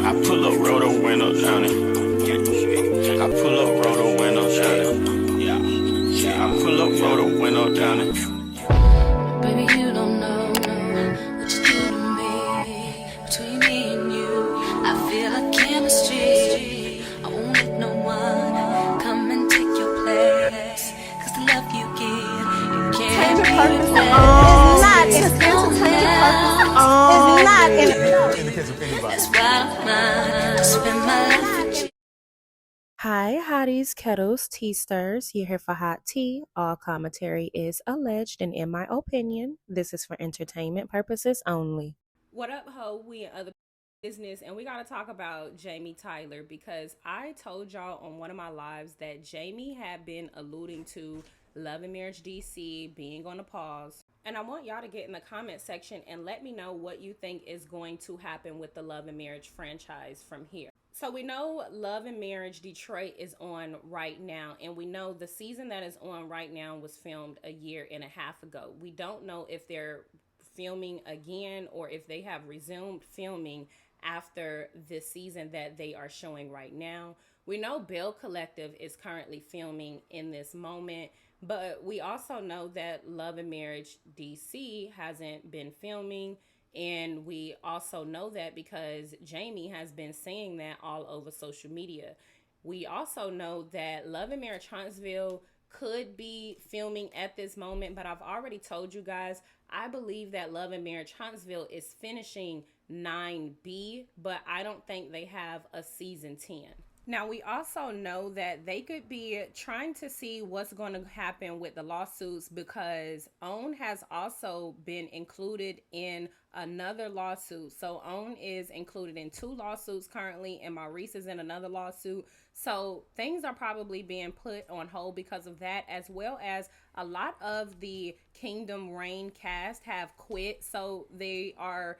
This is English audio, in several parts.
I pull up, roll the window down it. I pull up, roll the window down it. Yeah, I pull up, roll the window down it. Baby, you don't know what you do to me. Between me and you, I feel like chemistry. I won't let no one come and take your place. Cause the love you give, you can't be replaced. It's not in the case of anybody. That's why I spend my life with you. Hi, hotties, kettles, tea stirs. You're here for hot tea. All commentary is alleged, and in my opinion, this is for entertainment purposes only. What up, ho? We in other business, and we got to talk about Jamie Tyler because I told y'all on one of my lives that Jamie had been alluding to Love and Marriage DC being on a pause. And I want y'all to get in the comment section and let me know what you think is going to happen with the Love and Marriage franchise from here. So we know Love and Marriage Detroit is on right now, and we know the season that is on right now was filmed a year and a half ago. We don't know if they're filming again or if they have resumed filming after the season that they are showing right now. We know Bell Collective is currently filming in this moment, but we also know that Love and Marriage DC hasn't been filming. And we also know that because Jamie has been saying that all over social media. We also know that Love and Marriage Huntsville could be filming at this moment, but I've already told you guys, I believe that Love and Marriage Huntsville is finishing 9B, but I don't think they have a season 10. Now, we also know that they could be trying to see what's going to happen with the lawsuits because OWN has also been included in another lawsuit. So OWN is included in 2 lawsuits currently, and Maurice is in another lawsuit. So things are probably being put on hold because of that, as well as a lot of the Kingdom Reign cast have quit. So they are,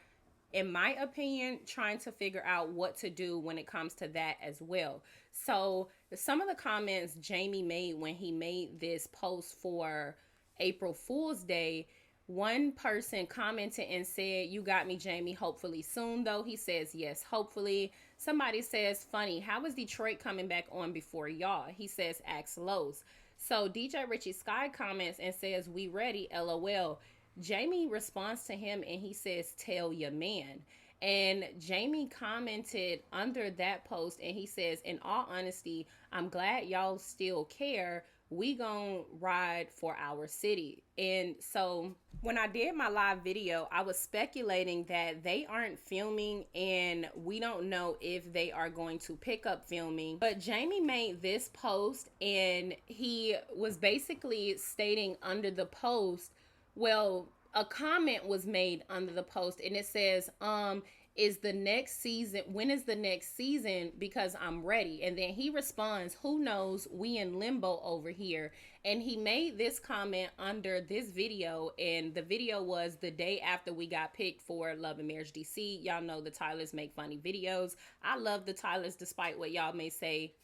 in my opinion, trying to figure out what to do when it comes to that as well. So some of the comments Jamie made when he made this post for April Fool's Day, one person commented and said, "You got me, Jamie, hopefully soon though." He says, "Yes, hopefully." Somebody says, "Funny, how is Detroit coming back on before y'all?" He says, "Ask Lowe's." So DJ Richie Sky comments and says, "We ready, LOL." Jamie responds to him and he says, "Tell your man." And Jamie commented under that post and he says, "In all honesty, I'm glad y'all still care. We gon' ride for our city." And so when I did my live video, I was speculating that they aren't filming and we don't know if they are going to pick up filming. But Jamie made this post and he was basically stating under the post, well, a comment was made under the post and it says, is the next season, when is the next season? Because I'm ready. And then he responds, "Who knows? We in limbo over here." And he made this comment under this video, and the video was the day after we got picked for Love and Marriage DC. Y'all know the Tylers make funny videos. I love the Tylers despite what y'all may say.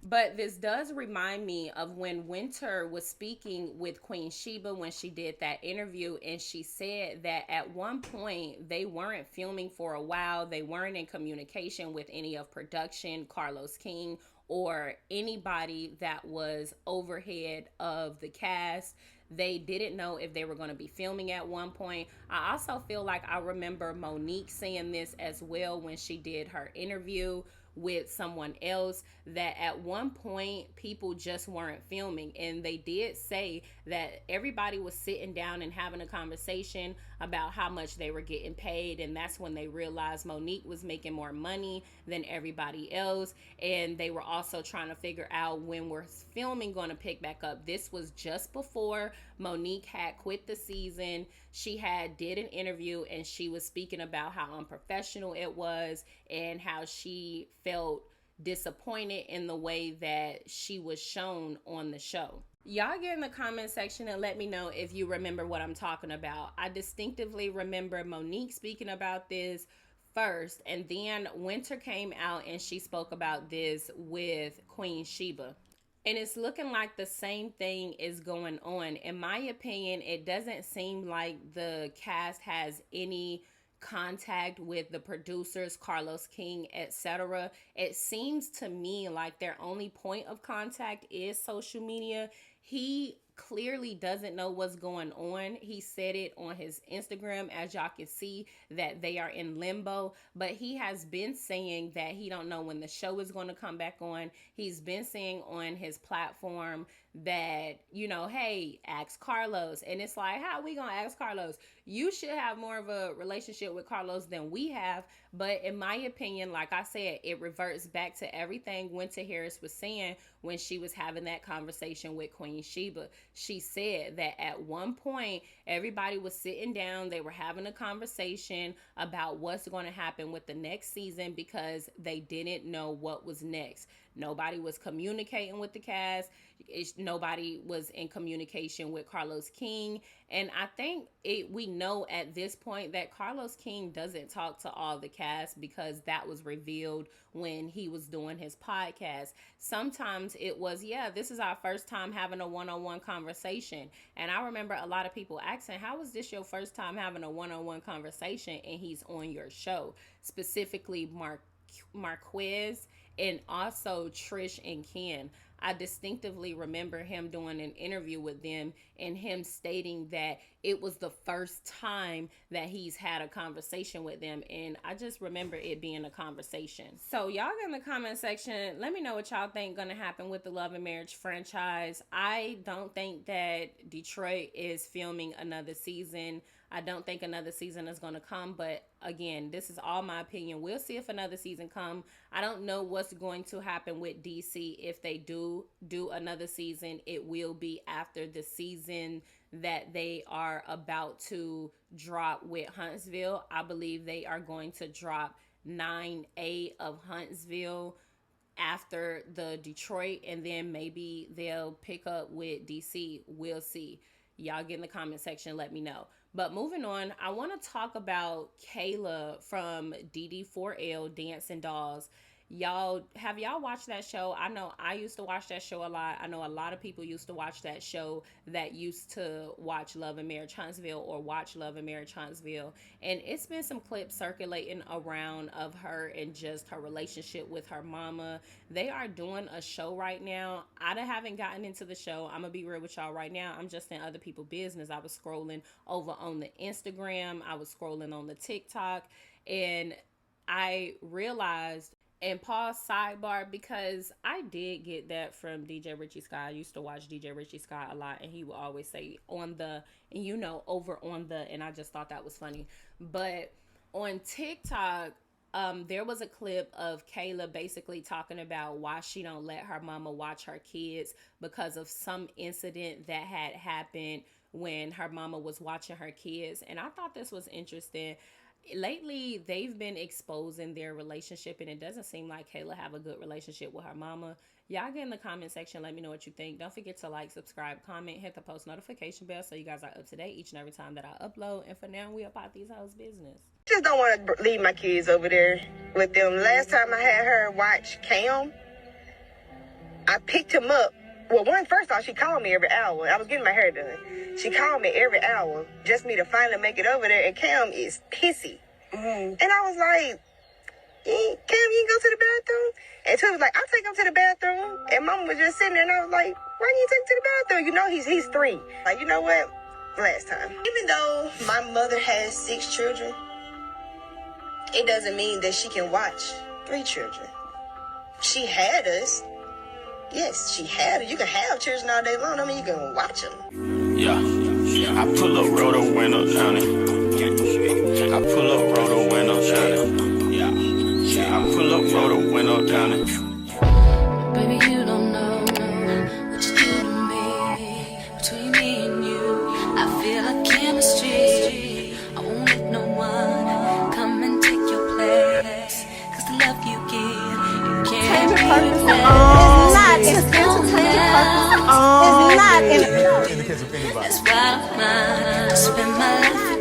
But this does remind me of when Winter was speaking with Queen Sheba when she did that interview, and she said that at one point they weren't filming for a while. They weren't in communication with any of production, Carlos King, or anybody that was overhead of the cast. They didn't know if they were going to be filming at one point. I also feel like I remember Monique saying this as well when she did her interview with someone else, that at one point people just weren't filming. And they did say that everybody was sitting down and having a conversation about how much they were getting paid, and that's when they realized Monique was making more money than everybody else. And they were also trying to figure out when we're filming going to pick back up. This was just before Monique had quit the season. She had did an interview and she was speaking about how unprofessional it was and how she felt disappointed in the way that she was shown on the show. Y'all get in the comment section and let me know if you remember what I'm talking about. I distinctively remember Monique speaking about this first, and then Winter came out and she spoke about this with Queen Sheba. And it's looking like the same thing is going on. In my opinion, it doesn't seem like the cast has any contact with the producers, Carlos King, etc. It seems to me like their only point of contact is social media. He clearly doesn't know what's going on. He said it on his Instagram, as y'all can see, that they are in limbo, but he has been saying that he don't know when the show is going to come back on. He's been saying on his platform that, you know, hey, ask Carlos. And it's like, how are we going to ask Carlos? You should have more of a relationship with Carlos than we have. But in my opinion, like I said, it reverts back to everything Winter Harris was saying when she was having that conversation with Queen Sheba. She said that at one point, everybody was sitting down. They were having a conversation about what's going to happen with the next season because they didn't know what was next. Nobody was communicating with the cast. Nobody was in communication with Carlos King. And I think we know at this point that Carlos King doesn't talk to all the cast because that was revealed when he was doing his podcast. Sometimes it was, yeah, this is our first time having a one-on-one conversation. And I remember a lot of people asking, how was this your first time having a one-on-one conversation and he's on your show? Specifically, Marquez and also Trish and Ken. I distinctively remember him doing an interview with them and him stating that it was the first time that he's had a conversation with them. And I just remember it being a conversation. So y'all in the comment section, let me know what y'all think gonna happen with the Love and Marriage franchise. I don't think that Detroit is filming another season. I don't think another season is going to come, but again, this is all my opinion. We'll see if another season come. I don't know what's going to happen with DC. If they do another season, it will be after the season that they are about to drop with Huntsville. I believe they are going to drop 9A of Huntsville after the Detroit, and then maybe they'll pick up with DC. We'll see. Y'all get in the comment section, let me know. But moving on, I want to talk about Kayla from DD4L, Dancing Dolls. Have y'all watched that show? I know I used to watch that show a lot. I know a lot of people used to watch that show that used to watch Love and Marriage Huntsville or watch Love and Marriage Huntsville. And it's been some clips circulating around of her and just her relationship with her mama. They are doing a show right now. I haven't gotten into the show. I'm going to be real with y'all right now. I'm just in other people's business. I was scrolling over on the Instagram. I was scrolling on the TikTok. And I realized, and pause sidebar, because I did get that from DJ Richie Sky. I used to watch DJ Richie Sky a lot, and he would always say on the, and you know, over on the, and I just thought that was funny. But on TikTok, there was a clip of Kayla basically talking about why she don't let her mama watch her kids because of some incident that had happened when her mama was watching her kids. And I thought this was interesting. Lately, they've been exposing their relationship, and it doesn't seem like Kayla have a good relationship with her mama. Y'all get in the comment section. Let me know what you think. Don't forget to like, subscribe, comment, hit the post notification bell so you guys are up to date each and every time that I upload. And for now, we about these hoes' business. Just don't want to leave my kids over there with them. Last time I had her watch Cam, I picked him up. Well, first off, she called me every hour. I was getting my hair done. She called me every hour, just me to finally make it over there, and Cam is pissy. Mm-hmm. And I was like, Cam, you can go to the bathroom? And Tui was like, I'll take him to the bathroom. And Mama was just sitting there, and I was like, why didn't you take him to the bathroom? You know, he's 3. Like, you know what? Last time. Even though my mother has 6 children, it doesn't mean that she can watch 3 children. She had us. Yes, she had it. You can have children all day long. I mean, you can watch them. Yeah, I pull up, roll the window down it. I pull up, roll the window down it. Yeah, I pull up, roll the window down it. Baby, you don't know what you do to me. Between me and you, I feel like chemistry. I won't let no one come and take your place. 'Cause the love you give, you can't replace. It's not in the case of anybody. That's why I spend my life